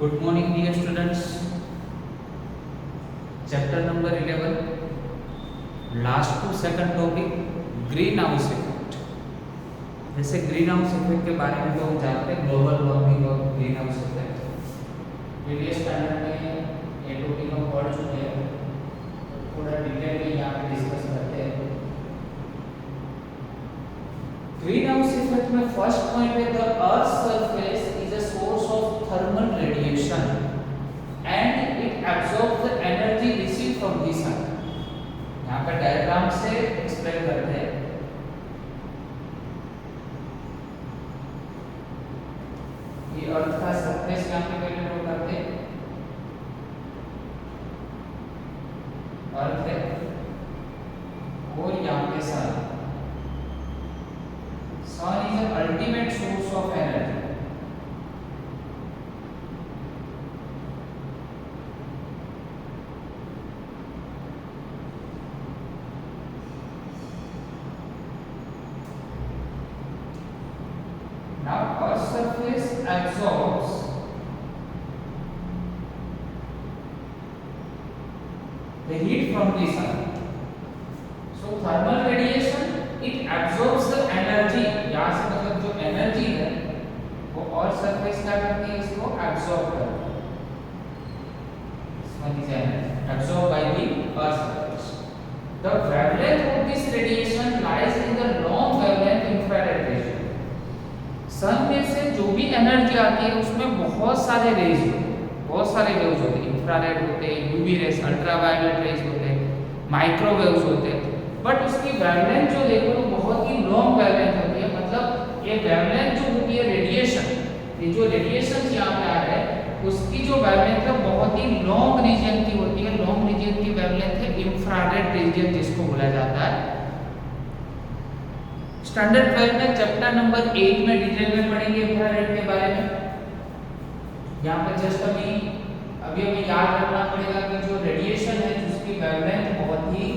Good morning dear students. Chapter number 11, last to second topic, green house effect. जैसे green house effect के बारे में तो हम जानते हैं, ग्लोबल वार्मिंग और green house effect previous standard में ये टॉपिक हम पढ़ चुके हैं, थोड़ा डिटेल में यहाँ पे डिस्कस करते हैं। ग्रीन हाउस इफेक्ट में फर्स्ट पॉइंट है the earth surface is a source of thermal radiation and it absorbs the energy received from the sun. यहाँ पे डायग्राम से एक्सप्लेन करते हैं। ये अर्थ का सरफेस यहाँ पे पहले ड्रॉ करते हैं। अर्थ है और यहाँ पे सन। सन is an ultimate source of energy. Now Earth's surface absorbs the heat from the sun. So thermal radiation it absorbs the energy. यहाँ से मतलब जो एनर्जी है वो अर्थ सरफेस क्या करती है, इसको एब्सॉर्ब करती है। इसमें नीचे absorbed by the earth surface. The wavelength of this radiation lies in the long wavelength infrared region. सन में से जो भी एनर्जी आती है उसमें बहुत सारे रेज होते हैं, बहुत सारे वेव्स होते हैं। इंफ्रारेड होते हैं, यूवी रेज, अल्ट्रावायलेट रेज होते हैं, माइक्रोवेव्स होते हैं। बट उसकी वेवलेंथ जो देखो तो बहुत ही लॉन्ग वेवलेंथ होती है। मतलब ये वेवलेंथ जो होती है रेडिएशन, ये जो रेडिएशन यहाँ पे आ रहा है उसकी जो वेवलेंथ है बहुत ही लॉन्ग रीजन की होती है। लॉन्ग रीजन की वेवलेंथ है इंफ्रारेड रीजन जिसको बोला जाता है। स्टैंडर्ड 12 में चैप्टर नंबर 8 में डिटेल में पढ़ेंगे इंफ्रारेड के बारे में। यहाँ पे जस्ट अभी हमें याद रखना पड़ेगा कि जो रेडिएशन है उसकी वेवलेंथ बहुत ही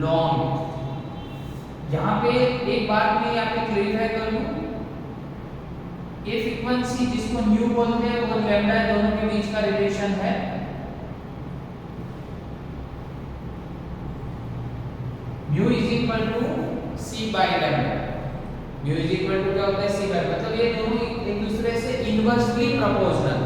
लॉन्ग। यहाँ पे एक बात मैं यहाँ पे क्लियर कर लूं, ये फ्रीक्वेंसी जिसको न्यू बोलते हैं और लैम्डा दोनों के बीच का रिलेशन है। Mu is equal to c by lambda. Mu is equal to क्या होता है, सी बाय, मतलब ये दोनों एक दूसरे से इनवर्सली प्रोपोर्शनल।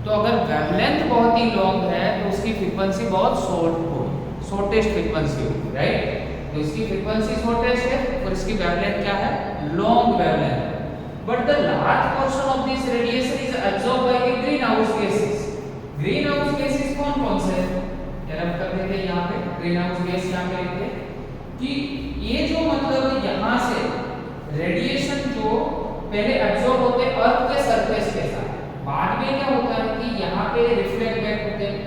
तो अगर वेवलेंथ बहुत ही लॉन्ग है तो उसकी फ्रीक्वेंसी बहुत शॉर्ट होगी, शॉर्टेस्ट फ्रीक्वेंसी होगी, राइट। तो इसकी फ्रीक्वेंसी शॉर्टेस्ट है और इसकी वेवलेंथ क्या है, long wavelength. But the large portion of this radiation is absorbed by the green house gases. Green house gases कौन कौन से हैं, जरा कर देते हैं। यहाँ पे ग्रीन हाउस गैस यहाँ पे लिखते हैं कि ये जो मतलब यहाँ से रेडिएशन जो पहले एब्सॉर्ब होते हैं अर्थ के सरफेस के साथ, बाद में क्या होता है कि यहाँ पे रिफ्लेक्ट बैक होते हैं।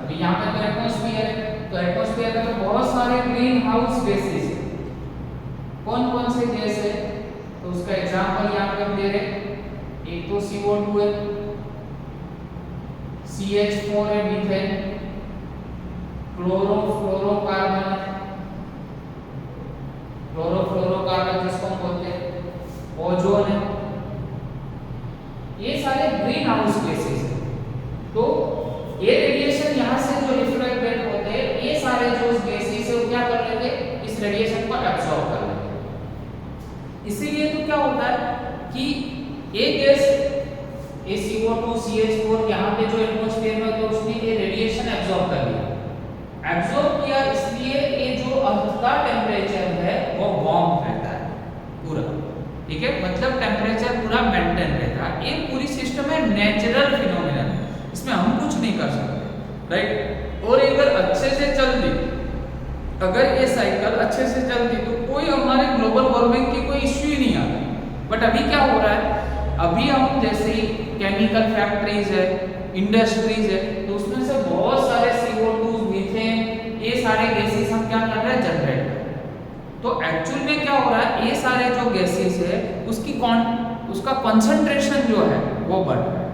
अभी यहाँ पे तो एटमॉस्फेयर है, तो एटमॉस्फेयर में तो बहुत सारे ग्रीन हाउस गैसेस हैं। कौन कौन से गैस है, तो उसका एग्जांपल यहाँ पे हम दे रहे हैं। एक तो CO2 है, CH4 है मीथेन, क्लोरोफ्लोरोकार्बन है, क्लोरोफ्लोरोकार्बन जिसको हम बोलते हैं, ओजोन है। ये सारे ग्रीन हाउस गैसेस हैं। तो ये रेडिएशन यहाँ से जो रिफ्लेक्ट बैक होते हैं, ये सारे जो गैसेस है वो क्या कर लेते हैं, इस रेडिएशन को एब्सॉर्ब कर लेते हैं। इसीलिए तो क्या होता है कि ये गैस ये CO2 CH4 यहाँ पे जो एटमॉस्फेयर में, तो उसने ये रेडिएशन एब्सॉर्ब कर लिया। एब्सॉर्ब किया इसलिए ये जो अर्थ का टेम्परेचर है वो वार्म रहता है पूरा, ठीक है। मतलब टेम्परेचर पूरा मेंटेन रहता है। ये पूरी सिस्टम है नेचुरल फिनोमेनन, इसमें हम कुछ नहीं कर सकते, राइट। और अगर अच्छे से चलती, अगर ये साइकिल अच्छे से चलती तो कोई हमारे ग्लोबल वार्मिंग की कोई इश्यू ही नहीं आता। बट अभी क्या हो रहा है, अभी हम जैसे केमिकल फैक्ट्रीज है, इंडस्ट्रीज है, तो उसमें से बहुत सारे CO2 मीथेन ये सारे गैसेस हम क्या कर रहे हैं, जनरेट कर रहे हैं। तो एक्चुअल में क्या हो रहा है, ये सारे जो गैसेस है उसका कंसंट्रेशन जो है वो बढ़ रहा है,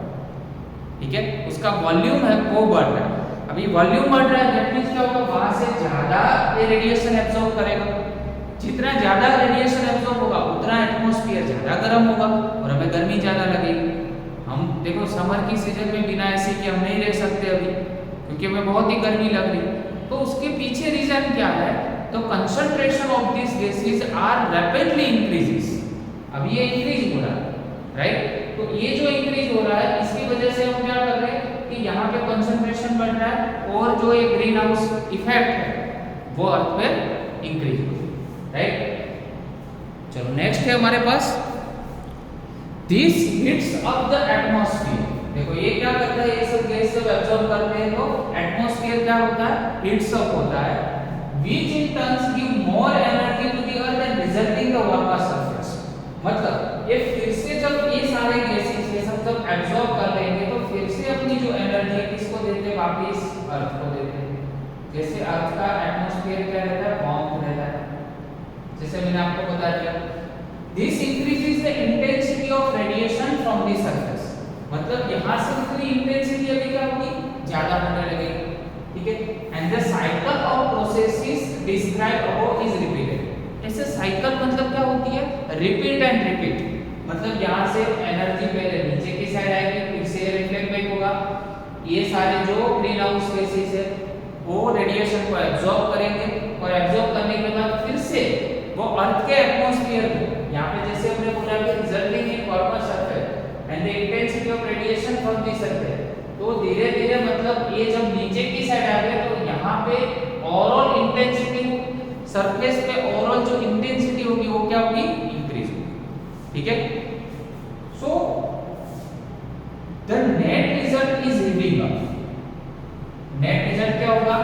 ठीक है। उसका वॉल्यूम है वो बढ़ रहा है। अभी वॉल्यूम बढ़ रहा है, दैट मींस क्या होगा, वहां से ज्यादा ये रेडिएशन एब्सॉर्ब करेगा। जितना ज्यादा रेडिएशन एब्सॉर्ब होगा उतना एटमॉस्फेयर ज्यादा गर्म होगा और हमें गर्मी ज्यादा लगेगी। देखो समर की सीजन में बिना एसी के हम नहीं रह सकते अभी, क्योंकि हमें बहुत ही गर्मी लग रही। तो उसके पीछे रीजन क्या है? तो concentration of this gases are rapidly increases. अब ये इंक्रीज हो रहा है, राइट? तो ये जो इंक्रीज हो रहा है इसकी वजह से हम क्या कर रहे हैं कि यहाँ पे कंसंट्रेशन बढ़ रहा है और जो ये ग्रीन हाउस इफेक्ट है वो अर्थ पे इंक्रीज हो रहा है, राइट? चलो नेक्स्ट है हमारे पास this heats up the atmosphere. देखो ये क्या करता है, ये सब गैस सब एब्जॉर्ब करते हैं तो एटमॉस्फेयर क्या होता है, हीट्स अप होता है, which in turns give more energy to the earth and resulting the warmer surface. मतलब ये फिर से जब ये सारे गैसेस ये सब जब एब्जॉर्ब कर लेंगे तो फिर से अपनी जो एनर्जी है किसको देते हैं, वापस अर्थ को देते हैं। जैसे अर्थ का एटमॉस्फेयर क्या रहता है, वार्म रहता है, जैसे मैंने आपको बता दिया। This increases the intensity of radiation from the surface। मतलब यहाँ से इतनी इंटेंसिटी अभी क्या होगी, ज्यादा होने लगेगी, ठीक है? And the cycle of processes described above is repeated। ऐसे साइकिल मतलब क्या होती है, रिपीट एंड रिपीट। मतलब यहाँ से एनर्जी पहले नीचे की साइड आएगी, फिर से रिफ्लेक्ट बैक होगा। ये सारे जो ग्रीन हाउस गैसेस है वो रेडिएशन को एब्जॉर्ब करेंगे और एब्जॉर्ब करने के बाद फिर से वो अर्थ के एटमॉस्फेयर में, यहाँ पे जैसे हमने बोला कि resulting in warmer surface and the intensity of radiation from the surface. तो धीरे धीरे मतलब ये जब नीचे की साइड आ गए तो यहाँ पे ओवरऑल इंटेंसिटी, सरफेस पे ओवरऑल जो इंटेंसिटी होगी वो क्या होगी, इंक्रीज होगी, ठीक है? So the net result is heating up. Net result क्या होगा,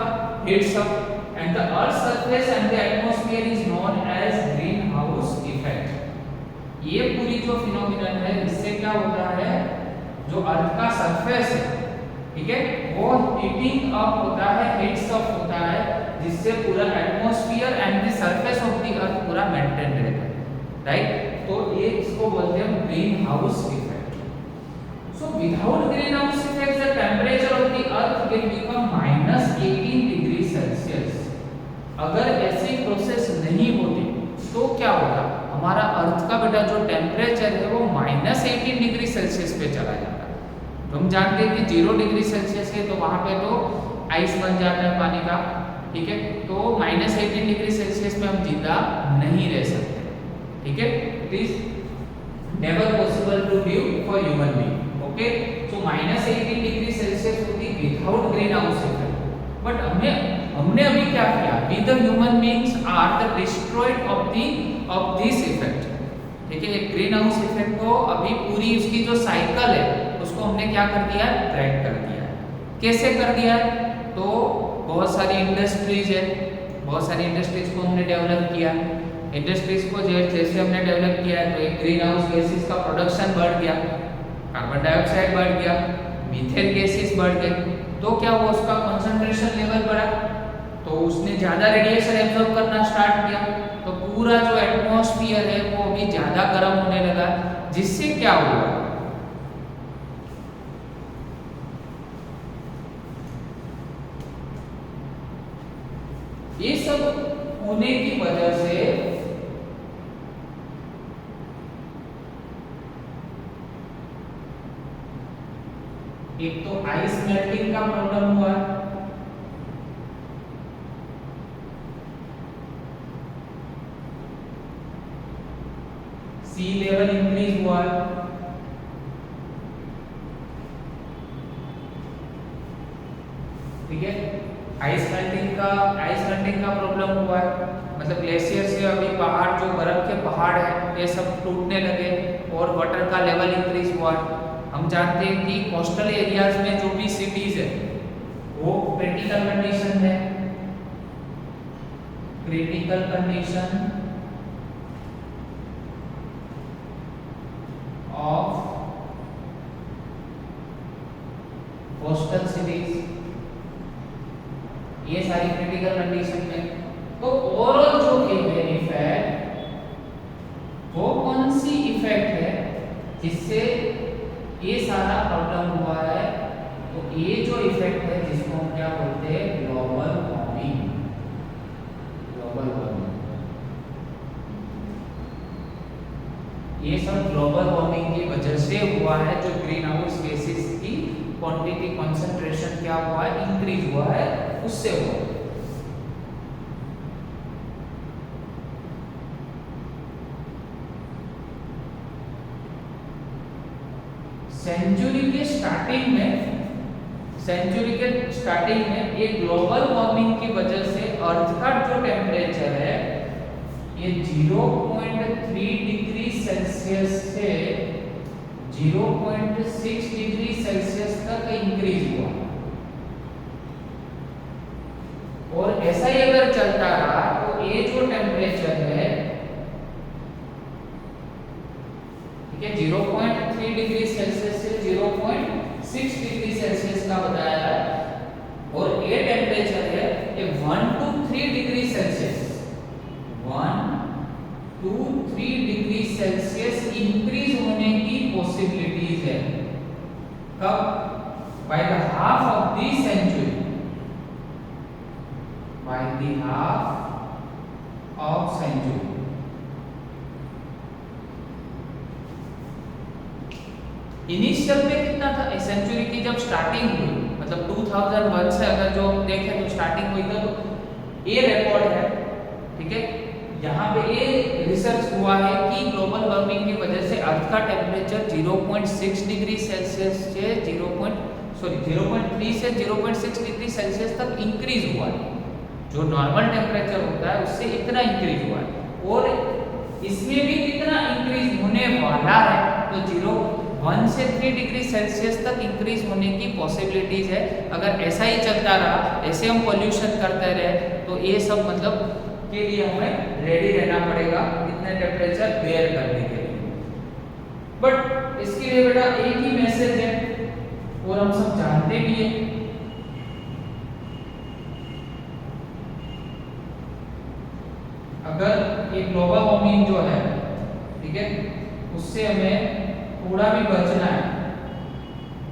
heats up and the earth surface and the atmosphere is known as greenhouse effect। ये पूरी जो फिनोमिनन है इससे क्या होता है, जो अर्थ का सरफेस है, ठीक है, वो हीटिंग अप होता है, हीट्स अप होता है, जिससे पूरा atmosphere and the surface of the earth पूरा मेंटेन रहता है, राइट? तो ये इसको बोलते हैं greenhouse effect. So without greenhouse effect the temperature of the earth will become -18 degree Celsius. अगर ऐसी प्रोसेस नहीं होती तो क्या होगा, हमारा अर्थ का बेटा जो टेम्परेचर है वो -18 डिग्री सेल्सियस पे चला जाता है। तो हम जानते हैं कि 0 डिग्री सेल्सियस है तो वहां पे तो आइस बन जाता है पानी का, ठीक है? तो -18 डिग्री सेल्सियस पे हम जिंदा नहीं रह सकते, ठीक है? It is never possible to live for human being, okay? So -18 degree Celsius होती without greenhouse effect. But हमने अभी क्या किया, we the human beings are the destroyed of this effect, ठीक है? ग्रीन हाउस इफेक्ट को अभी पूरी उसकी जो साइकिल है उसको हमने क्या कर दिया, ब्रेक कर दिया। कैसे कर दिया? तो बहुत सारी इंडस्ट्रीज है, बहुत सारी इंडस्ट्रीज को हमने डेवलप किया। इंडस्ट्रीज को जैसे हमने डेवलप किया तो एक ग्रीन हाउस गैसेस का प्रोडक्शन बढ़ गया, कार्बन डाइऑक्साइड बढ़ गया, मीथेन गैसेस बढ़ गए, तो क्या हुआ, उसका कंसंट्रेशन लेवल बढ़ा तो उसने ज्यादा रेडिएशन एब्जॉर्ब करना स्टार्ट किया, तो पूरा जो एटमॉस्फेयर है वो भी ज्यादा गर्म होने लगा, जिससे क्या हुआ, ये सब होने की वजह से एक तो आइस मेल्टिंग का प्रॉब्लम हुआ, सी लेवल इंक्रीज हुआ, ठीक है? आइस मेल्टिंग का प्रॉब्लम हुआ है, मतलब ग्लेशियर से अभी पहाड़ जो बर्फ के पहाड़ है ये सब टूटने लगे और वाटर का लेवल इंक्रीज हुआ। हम जानते हैं कि कोस्टल एरियाज में जो भी सिटीज है वो क्रिटिकल कंडीशन है, critical condition of coastal cities, ये सारी क्रिटिकल कंडीशन में। तो ओवरऑल जो है इफेक्ट, वो कौन सी इफेक्ट है जिससे ये सारा प्रॉब्लम हुआ है? तो ये जो इफेक्ट है जिसको हम क्या बोलते हैं, ग्लोबल वार्मिंग। ग्लोबल वार्मिंग, ये सब ग्लोबल वार्मिंग वार्मिंग की वजह से हुआ है, जो ग्रीन हाउस गैसेस की क्वांटिटी कंसंट्रेशन क्या हुआ है, इंक्रीज हुआ है, उससे हुआ है। सेंचुरी के स्टार्टिंग में ये ग्लोबल वार्मिंग की वजह से अर्थ का जो टेम्परेचर है ये 0.3 डिग्री सेल्सियस से 0.6 डिग्री सेल्सियस तक इंक्रीज हुआ, और ऐसा ही अगर चलता रहा तो ये जो टेम्परेचर है, ठीक है, 0.3 डिग्री सेल्सियस से 0.6 डिग्री सेल्सियस का बताया है, और ये टेम्परेचर है ये 1 to 3 degree Celsius 1 to 3 degree Celsius increase होने की पॉसिबिलिटीज है। कब? By the half of the century, by the half of century. Initial में कितना था? सेंचुरी की जब स्टार्टिंग हुई, मतलब 2001 से अगर जो देखें तो स्टार्टिंग हुई था, तो ये रिकॉर्ड है, ठीक है। यहाँ पे ये रिसर्च हुआ है कि ग्लोबल वार्मिंग की वजह से अर्थ का टेम्परेचर 0.6 डिग्री सेल्सियस से 0.3 से 0.6 डिग्री सेल्सियस तक इंक्रीज हुआ है। जो नॉर्मल टेम्परेचर होता है उससे इतना इंक्रीज हुआ है, और इसमें भी कितना इंक्रीज होने वाला है, तो 1 से 3 डिग्री सेल्सियस तक इंक्रीज होने की पॉसिबिलिटीज है। अगर ऐसा ही चलता रहा, ऐसे हम पॉल्यूशन करते रहे, तो ये सब मतलब के लिए हमें रेडी रहना पड़ेगा इतने टेम्परेचर बेयर करने के लिए। बट इसके लिए बेटा एक ही मैसेज है, और हम सब जानते भी हैं, अगर ये ग्लोबल वार्मिंग जो है, ठीक है, उससे हमें थोड़ा भी बचना है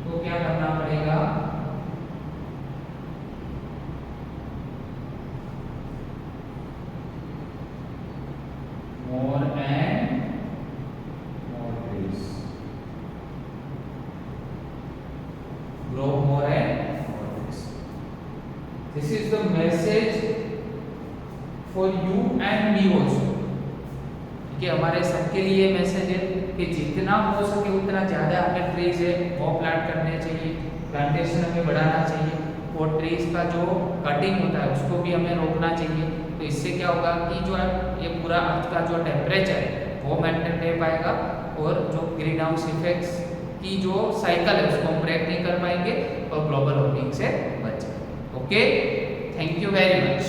तो क्या करना पड़ेगा? More and more trees, grow more and more trees. This is the message for you and me also, ठीक है। हमारे सबके लिए मैसेज है कि जितना हो सके उतना ज़्यादा हमें ट्रीज है वो प्लांट करने चाहिए, प्लांटेशन हमें बढ़ाना चाहिए, और ट्रीज का जो कटिंग होता है उसको भी हमें रोकना चाहिए। तो इससे क्या होगा कि जो है ये पूरा अर्थ का जो टेम्परेचर है वो मेंटेन रह पाएगा, और जो ग्रीन हाउस इफेक्ट्स की जो साइकिल है उसको हम ब्रेक नहीं कर पाएंगे, और ग्लोबल वार्मिंग से बच जाएंगे। Okay, thank you very much.